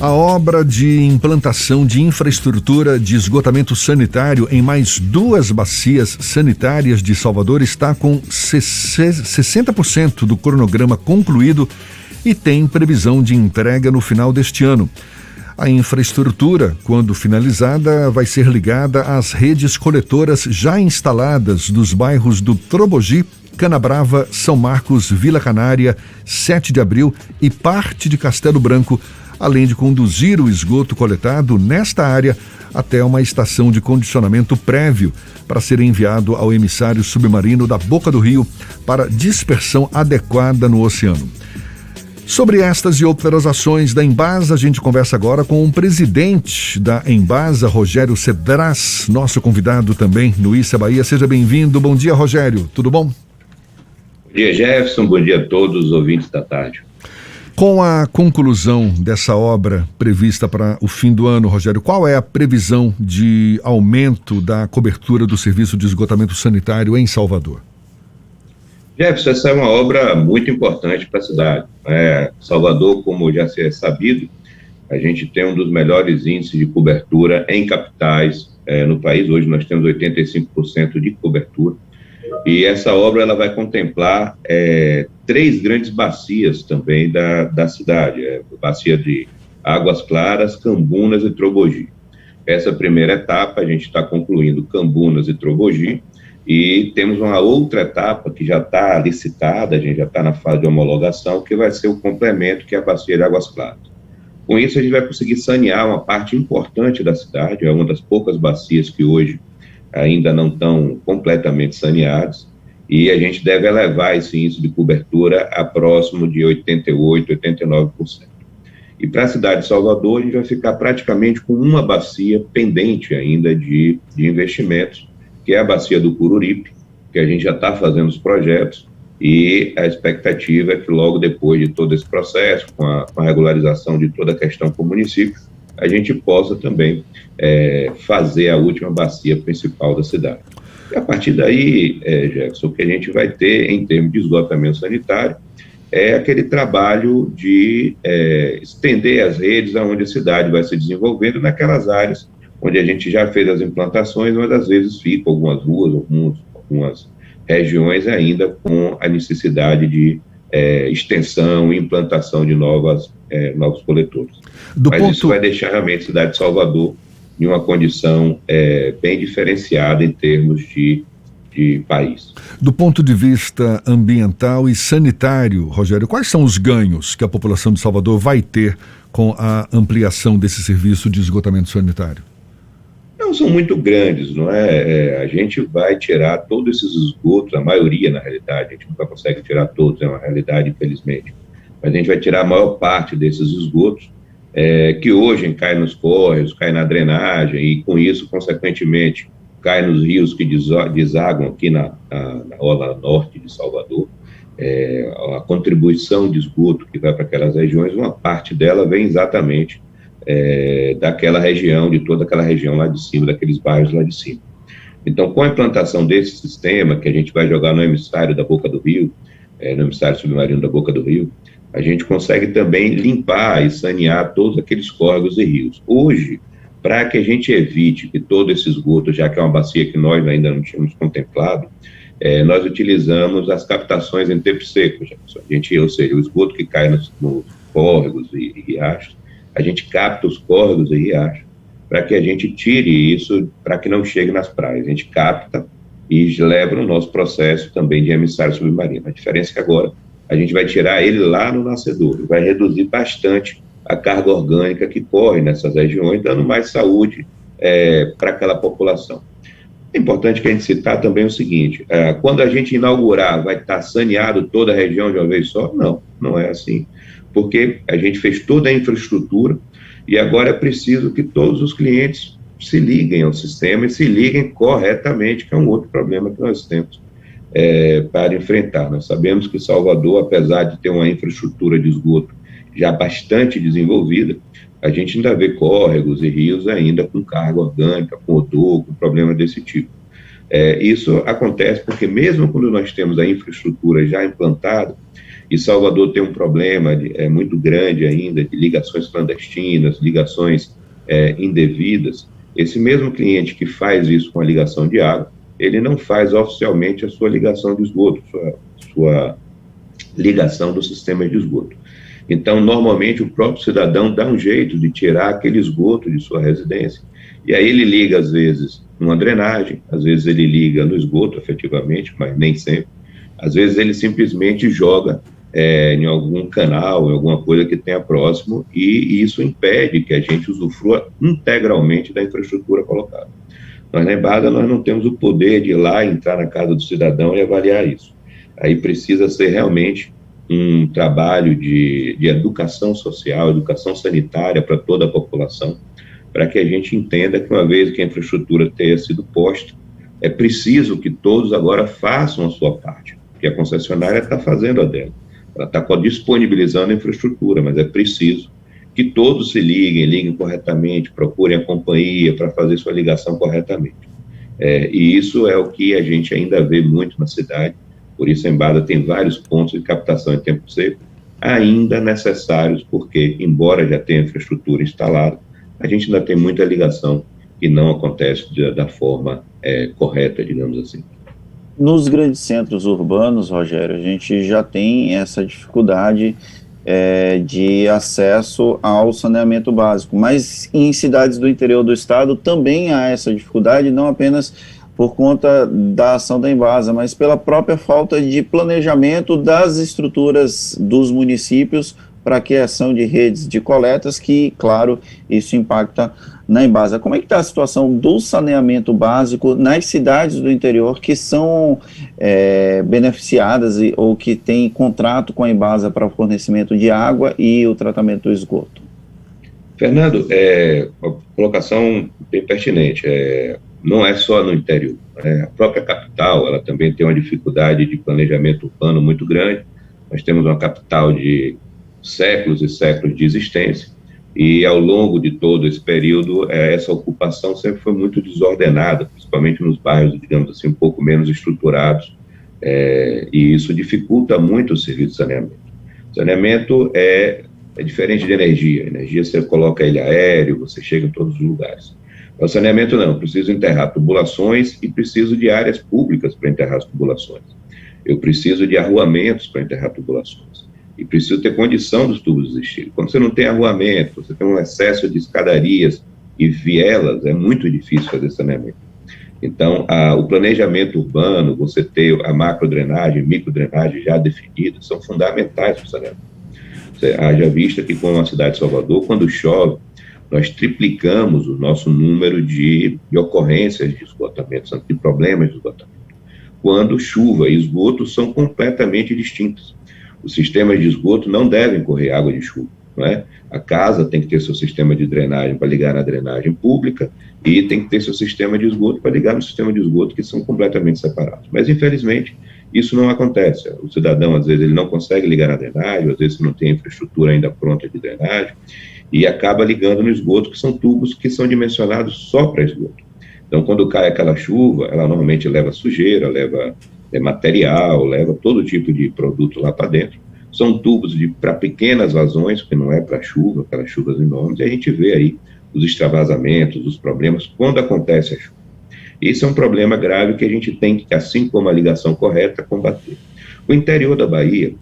A obra de implantação de infraestrutura de esgotamento sanitário em mais 2 bacias sanitárias de Salvador está com 60% do cronograma concluído e tem previsão de entrega no final deste ano. A infraestrutura, quando finalizada, vai ser ligada às redes coletoras já instaladas nos bairros do Trobogi, Canabrava, São Marcos, Vila Canária, 7 de Abril e parte de Castelo Branco, além de conduzir o esgoto coletado nesta área até uma estação de condicionamento prévio para ser enviado ao emissário submarino da Boca do Rio para dispersão adequada no oceano. Sobre estas e outras ações da Embasa, a gente conversa agora com o presidente da Embasa, Rogério Cedras, nosso convidado também no Issa Bahia. Seja bem-vindo. Bom dia, Rogério. Tudo bom? Bom dia, Jefferson. Bom dia a todos os ouvintes da tarde. Com a conclusão dessa obra prevista para o fim do ano, Rogério, qual é a previsão de aumento da cobertura do serviço de esgotamento sanitário em Salvador? Jefferson, essa é uma obra muito importante para a cidade. Salvador, como já é sabido, a gente tem um dos melhores índices de cobertura em capitais no país. Hoje nós temos 85% de cobertura. E essa obra ela vai contemplar 3 grandes bacias também da cidade, bacia de Águas Claras, Cambunas e Trobogi. Essa primeira etapa a gente está concluindo Cambunas e Trobogi, e temos uma outra etapa que já está licitada, a gente já está na fase de homologação, que vai ser o complemento, que é a bacia de Águas Claras. Com isso a gente vai conseguir sanear uma parte importante da cidade, é uma das poucas bacias que hoje ainda não estão completamente saneados, e a gente deve elevar esse índice de cobertura a próximo de 88%, 89%. E para a cidade de Salvador, a gente vai ficar praticamente com uma bacia pendente ainda de investimentos, que é a bacia do Cururipe, que a gente já está fazendo os projetos, e a expectativa é que logo depois de todo esse processo, com a regularização de toda a questão com o município, a gente possa também fazer a última bacia principal da cidade. E a partir daí, Jefferson, o que a gente vai ter em termos de esgotamento sanitário é aquele trabalho de estender as redes aonde a cidade vai se desenvolvendo, naquelas áreas onde a gente já fez as implantações, mas às vezes ficam algumas ruas, algumas regiões ainda com a necessidade de extensão e implantação de novos coletores. Isso vai deixar realmente a cidade de Salvador em uma condição bem diferenciada em termos de país. Do ponto de vista ambiental e sanitário, Rogério, quais são os ganhos que a população de Salvador vai ter com a ampliação desse serviço de esgotamento sanitário? Não são muito grandes, não é? A gente vai tirar todos esses esgotos, a maioria na realidade, a gente nunca consegue tirar todos, é uma realidade infelizmente, mas a gente vai tirar a maior parte desses esgotos, que hoje cai nos córregos, cai na drenagem e com isso, consequentemente, cai nos rios que desaguam aqui na orla norte de Salvador. A contribuição de esgoto que vai para aquelas regiões, uma parte dela vem exatamente daquela região, de toda aquela região lá de cima, daqueles bairros lá de cima. Então, com a implantação desse sistema, que a gente vai jogar no emissário da Boca do Rio, no emissário submarino da Boca do Rio, a gente consegue também limpar e sanear todos aqueles córregos e rios. Hoje, para que a gente evite que todo esse esgoto, já que é uma bacia que nós ainda não tínhamos contemplado, nós utilizamos as captações em tempo seco. Ou seja, o esgoto que cai nos córregos e riachos, a gente capta os córregos e riachos para que a gente tire isso, para que não chegue nas praias. A gente capta e leva no nosso processo também de emissário submarino. A diferença é que agora a gente vai tirar ele lá no nascedor, vai reduzir bastante a carga orgânica que corre nessas regiões, dando mais saúde para aquela população. É importante que a gente citar também o seguinte, quando a gente inaugurar, vai estar saneado toda a região de uma vez só? Não, não é assim, porque a gente fez toda a infraestrutura e agora é preciso que todos os clientes se liguem ao sistema e se liguem corretamente, que é um outro problema que nós temos para enfrentar. Nós sabemos que Salvador, apesar de ter uma infraestrutura de esgoto já bastante desenvolvida, a gente ainda vê córregos e rios ainda com carga orgânica, com odor, com problema desse tipo. Isso acontece porque mesmo quando nós temos a infraestrutura já implantada, e Salvador tem um problema muito grande ainda de ligações clandestinas, ligações indevidas, esse mesmo cliente que faz isso com a ligação de água, ele não faz oficialmente a sua ligação de esgoto, sua ligação do sistema de esgoto. Então, normalmente, o próprio cidadão dá um jeito de tirar aquele esgoto de sua residência. E aí ele liga, às vezes, numa drenagem, às vezes ele liga no esgoto, efetivamente, mas nem sempre. Às vezes ele simplesmente joga em algum canal, em alguma coisa que tenha próximo, e isso impede que a gente usufrua integralmente da infraestrutura colocada. Nós, na Embasa, nós não temos o poder de ir lá, entrar na casa do cidadão e avaliar isso. Aí precisa ser realmente um trabalho de educação social, educação sanitária para toda a população, para que a gente entenda que uma vez que a infraestrutura tenha sido posta, é preciso que todos agora façam a sua parte, porque a concessionária está fazendo a dela, ela está disponibilizando a infraestrutura, mas é preciso que todos se liguem corretamente, procurem a companhia para fazer sua ligação corretamente. E isso é o que a gente ainda vê muito na cidade. Por isso, a Embasa tem vários pontos de captação em tempo seco, ainda necessários, porque, embora já tenha infraestrutura instalada, a gente ainda tem muita ligação que não acontece da forma correta, digamos assim. Nos grandes centros urbanos, Rogério, a gente já tem essa dificuldade de acesso ao saneamento básico, mas em cidades do interior do estado também há essa dificuldade, não apenas por conta da ação da Embasa, mas pela própria falta de planejamento das estruturas dos municípios para a criação de redes de coletas, que, claro, isso impacta na Embasa. Como é que está a situação do saneamento básico nas cidades do interior que são beneficiadas ou que têm contrato com a Embasa para o fornecimento de água e o tratamento do esgoto? Fernando, uma colocação bem pertinente. Não é só no interior. A própria capital, ela também tem uma dificuldade de planejamento urbano muito grande. Nós temos uma capital de séculos e séculos de existência, e ao longo de todo esse período, essa ocupação sempre foi muito desordenada, principalmente nos bairros, digamos assim, um pouco menos estruturados, e isso dificulta muito o serviço de saneamento. Saneamento é diferente de energia. Energia você coloca ele aéreo, você chega em todos os lugares. O saneamento não, eu preciso enterrar tubulações e preciso de áreas públicas para enterrar as tubulações. Eu preciso de arruamentos para enterrar tubulações. E preciso ter condição dos tubos existirem. Quando você não tem arruamento, você tem um excesso de escadarias e vielas, é muito difícil fazer saneamento. Então, o planejamento urbano, você ter a macrodrenagem, microdrenagem já definidas, são fundamentais para o saneamento. Você haja vista que, como a cidade de Salvador, quando chove, nós triplicamos o nosso número de ocorrências de esgotamento, de problemas de esgotamento. Quando chuva e esgoto são completamente distintos. Os sistemas de esgoto não devem correr água de chuva, não é? A casa tem que ter seu sistema de drenagem para ligar na drenagem pública e tem que ter seu sistema de esgoto para ligar no sistema de esgoto, que são completamente separados. Mas, infelizmente, isso não acontece. O cidadão, às vezes, ele não consegue ligar na drenagem, às vezes não tem infraestrutura ainda pronta de drenagem, e acaba ligando no esgoto, que são tubos que são dimensionados só para esgoto. Então, quando cai aquela chuva, ela normalmente leva sujeira, leva material, leva todo tipo de produto lá para dentro. São tubos para pequenas vazões, que não é para chuva, aquelas chuvas enormes, e a gente vê aí os extravasamentos, os problemas, quando acontece a chuva. Esse é um problema grave que a gente tem que, assim como a ligação correta, combater. O interior da Bahia,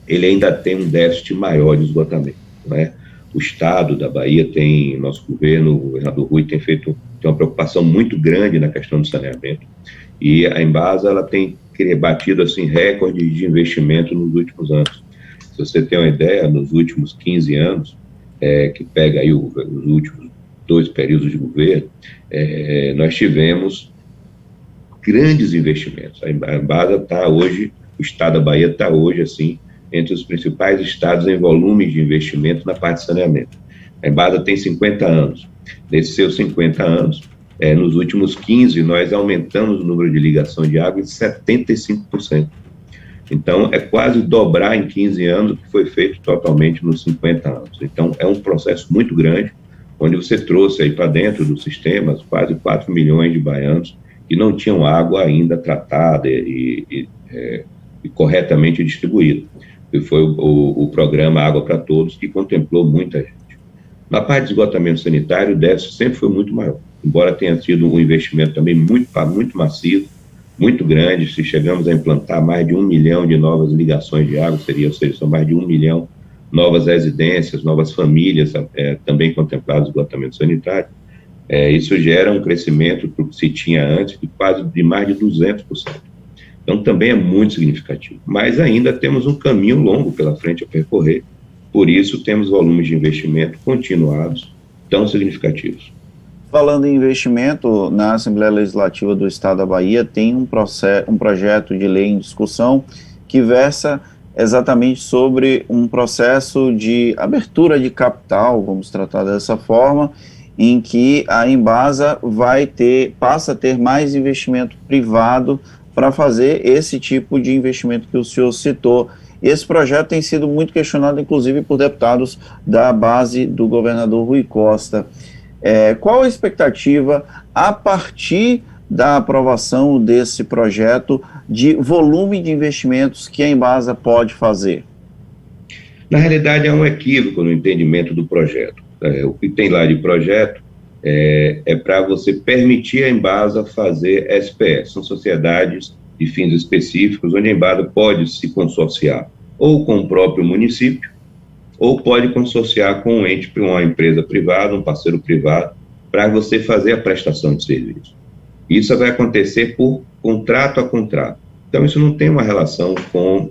ele ainda tem um déficit maior de esgotamento, não é? O estado da Bahia tem, nosso governo, o governador Rui, tem uma preocupação muito grande na questão do saneamento, e a Embasa, ela tem batido, assim, recordes de investimento nos últimos anos. Se você tem uma ideia, nos últimos 15 anos, que pega aí os últimos 2 períodos de governo, nós tivemos grandes investimentos. A Embasa está hoje, o estado da Bahia está hoje, assim, entre os principais estados em volumes de investimento na parte de saneamento. A Embasa tem 50 anos. Nesses seus 50 anos, nos últimos 15, nós aumentamos o número de ligação de água em 75%. Então, é quase dobrar em 15 anos o que foi feito totalmente nos 50 anos. Então, é um processo muito grande, onde você trouxe aí para dentro dos sistemas quase 4 milhões de baianos que não tinham água ainda tratada e corretamente distribuída. que foi o programa Água para Todos, que contemplou muita gente. Na parte de esgotamento sanitário, o déficit sempre foi muito maior, embora tenha sido um investimento também muito massivo, muito grande. Se chegamos a implantar mais de 1 milhão de novas ligações de água, ou seja, são mais de 1 milhão novas residências, novas famílias também contempladas no esgotamento sanitário. Isso gera um crescimento do que se tinha antes de mais de 200%. Então, também é muito significativo. Mas ainda temos um caminho longo pela frente a percorrer. Por isso, temos volumes de investimento continuados tão significativos. Falando em investimento, na Assembleia Legislativa do Estado da Bahia tem um projeto de lei em discussão que versa exatamente sobre um processo de abertura de capital, vamos tratar dessa forma, em que a Embasa passa a ter mais investimento privado para fazer esse tipo de investimento que o senhor citou. Esse projeto tem sido muito questionado, inclusive, por deputados da base do governador Rui Costa. Qual a expectativa, a partir da aprovação desse projeto, de volume de investimentos que a Embasa pode fazer? Na realidade, é um equívoco no entendimento do projeto. O que tem lá de projeto é para você permitir a Embasa fazer SPS, são sociedades de fins específicos, onde a Embasa pode se consorciar ou com o próprio município, ou pode consorciar com uma empresa privada, um parceiro privado, para você fazer a prestação de serviço. Isso vai acontecer por contrato a contrato. Então, isso não tem uma relação com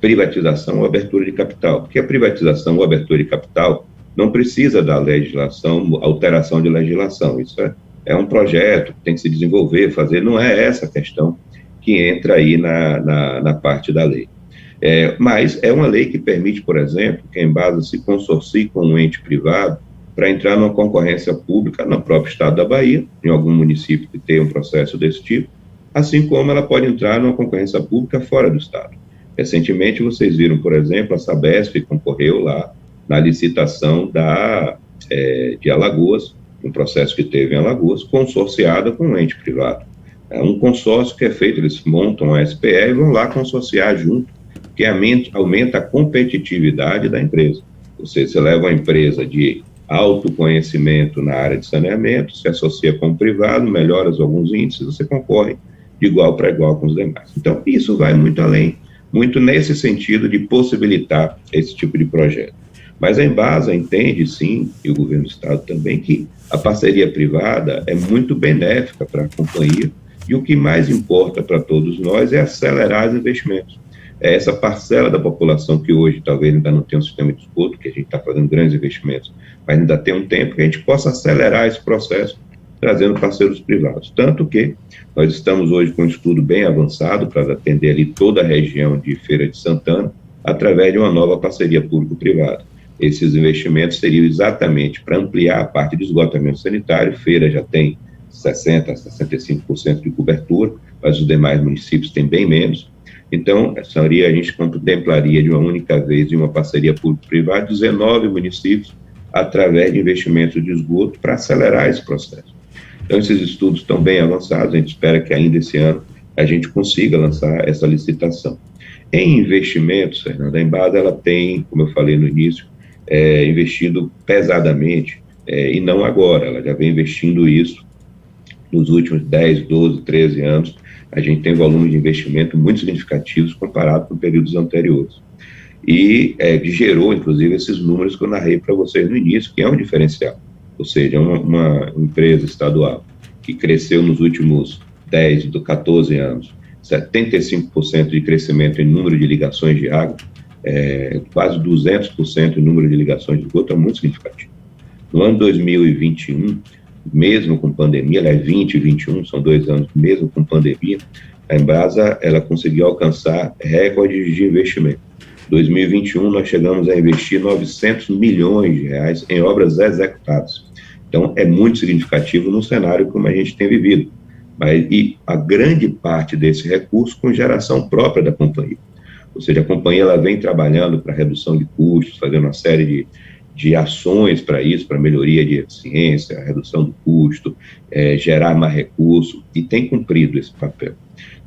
privatização ou abertura de capital, porque a privatização ou abertura de capital não precisa da legislação, alteração de legislação. Isso é um projeto que tem que se desenvolver, fazer, não é essa a questão que entra aí na parte da lei. Mas é uma lei que permite, por exemplo, que a Embasa se consorcie com um ente privado para entrar numa concorrência pública no próprio estado da Bahia, em algum município que tenha um processo desse tipo, assim como ela pode entrar numa concorrência pública fora do estado. Recentemente, vocês viram, por exemplo, a Sabesp concorreu lá na licitação de Alagoas, um processo que teve em Alagoas, consorciada com um ente privado. É um consórcio que é feito, eles montam a SPE e vão lá consorciar junto, que aumenta a competitividade da empresa. Você leva uma empresa de alto conhecimento na área de saneamento, se associa com o privado, melhora alguns índices, você concorre de igual para igual com os demais. Então, isso vai muito além, muito nesse sentido de possibilitar esse tipo de projeto. Mas a Embasa entende, sim, e o governo do estado também, que a parceria privada é muito benéfica para a companhia, e o que mais importa para todos nós é acelerar os investimentos. É essa parcela da população que hoje talvez ainda não tenha um sistema de esgoto, que a gente está fazendo grandes investimentos, mas ainda tem um tempo que a gente possa acelerar esse processo, trazendo parceiros privados. Tanto que nós estamos hoje com um estudo bem avançado para atender ali toda a região de Feira de Santana, através de uma nova parceria público-privada. Esses investimentos seriam exatamente para ampliar a parte de esgotamento sanitário. Feira já tem 60% a 65% de cobertura, mas os demais municípios têm bem menos. Então, a gente contemplaria de uma única vez, em uma parceria público-privada, 19 municípios, através de investimentos de esgoto, para acelerar esse processo. Então, esses estudos estão bem avançados, a gente espera que ainda esse ano a gente consiga lançar essa licitação. Em investimentos, Fernanda, a Embasa, ela tem, como eu falei no início, investido pesadamente, e não agora, ela já vem investindo isso nos últimos 10, 12, 13 anos. A gente tem volume de investimento muito significativos comparado com períodos anteriores. E gerou, inclusive, esses números que eu narrei para vocês no início, que é um diferencial. Ou seja, uma empresa estadual que cresceu nos últimos 10, 14 anos, 75% de crescimento em número de ligações de água, quase 200% em número de ligações de esgoto, é muito significativo. No ano 2021, mesmo com pandemia, 20 e 21, são 2 anos, mesmo com pandemia, a Embasa, ela conseguiu alcançar recordes de investimento. Em 2021, nós chegamos a investir 900 milhões de reais em obras executadas. Então, é muito significativo no cenário como a gente tem vivido. E a grande parte desse recurso com geração própria da companhia. Ou seja, a companhia ela vem trabalhando para redução de custos, fazendo uma série de ações para isso, para melhoria de eficiência, redução do custo, gerar mais recurso, e tem cumprido esse papel.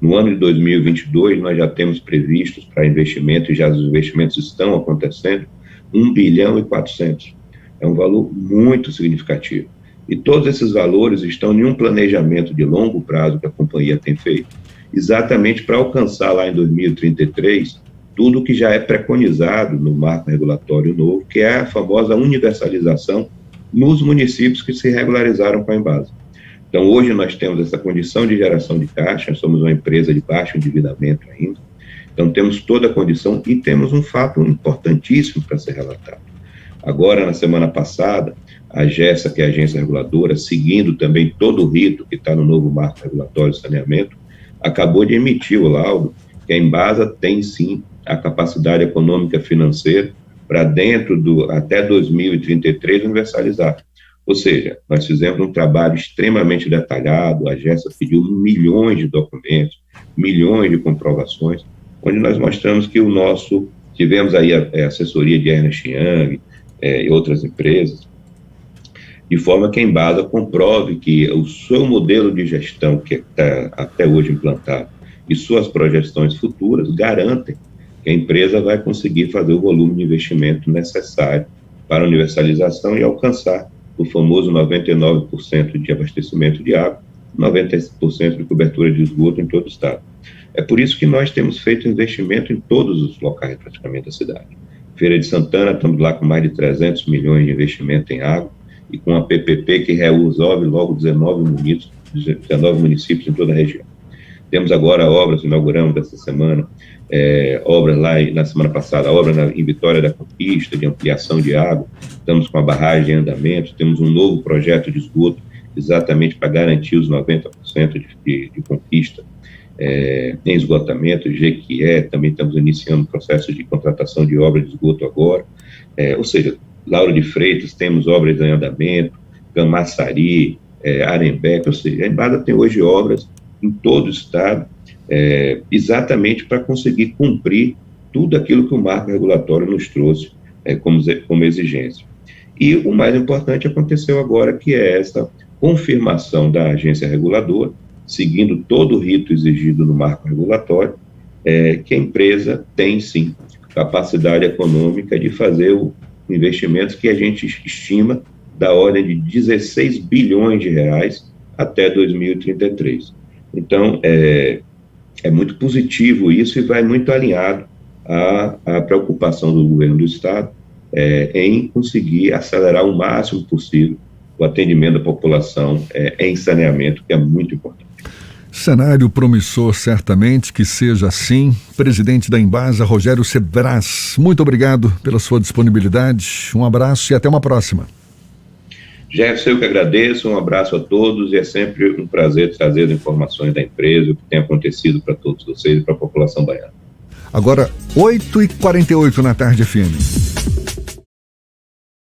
No ano de 2022, nós já temos previstos para investimento, e já os investimentos estão acontecendo, 1 bilhão e 400. É um valor muito significativo. E todos esses valores estão em um planejamento de longo prazo que a companhia tem feito, exatamente para alcançar lá em 2033 tudo que já é preconizado no marco regulatório novo, que é a famosa universalização nos municípios que se regularizaram com a Embasa. Então, hoje nós temos essa condição de geração de caixa, somos uma empresa de baixo endividamento ainda, então temos toda a condição e temos um fato importantíssimo para ser relatado. Agora, na semana passada, a AGESA, que é a agência reguladora, seguindo também todo o rito que está no novo marco regulatório de saneamento, acabou de emitir o laudo que a Embasa tem sim a capacidade econômica financeira para dentro até 2033 universalizar. Ou seja, nós fizemos um trabalho extremamente detalhado, a AGESA pediu milhões de documentos, milhões de comprovações, onde nós mostramos que tivemos aí a assessoria de Ernst Young e outras empresas, de forma que a Embasa comprove que o seu modelo de gestão que está até hoje implantado e suas projeções futuras garantem que a empresa vai conseguir fazer o volume de investimento necessário para a universalização e alcançar o famoso 99% de abastecimento de água, 90% de cobertura de esgoto em todo o estado. É por isso que nós temos feito investimento em todos os locais praticamente da cidade. Feira de Santana, estamos lá com mais de 300 milhões de investimento em água e com a PPP que resolve logo 19 municípios em toda a região. Temos agora obras, inauguramos essa semana, obras lá na semana passada, obra em Vitória da Conquista, de ampliação de água, estamos com a barragem em andamento, temos um novo projeto de esgoto, exatamente para garantir os 90% de conquista em esgotamento, Jequié, também estamos iniciando o processo de contratação de obra de esgoto agora, ou seja, Lauro de Freitas, temos obras em andamento, Camaçari, Arembepe, ou seja, a Embasa tem hoje obras em todo o estado, exatamente para conseguir cumprir tudo aquilo que o marco regulatório nos trouxe como exigência. E o mais importante aconteceu agora, que é essa confirmação da agência reguladora, seguindo todo o rito exigido no marco regulatório, que a empresa tem sim capacidade econômica de fazer investimentos que a gente estima da ordem de 16 bilhões de reais até 2033. Então, é muito positivo isso e vai muito alinhado à preocupação do governo do Estado em conseguir acelerar o máximo possível o atendimento da população em saneamento, que é muito importante. Cenário promissor, certamente que seja assim. Presidente da Embasa, Rogério Cebraz, muito obrigado pela sua disponibilidade. Um abraço e até uma próxima. Jefferson, eu que agradeço, um abraço a todos e é sempre um prazer trazer as informações da empresa, o que tem acontecido para todos vocês e para a população baiana. Agora, 8h48 na tarde, FM.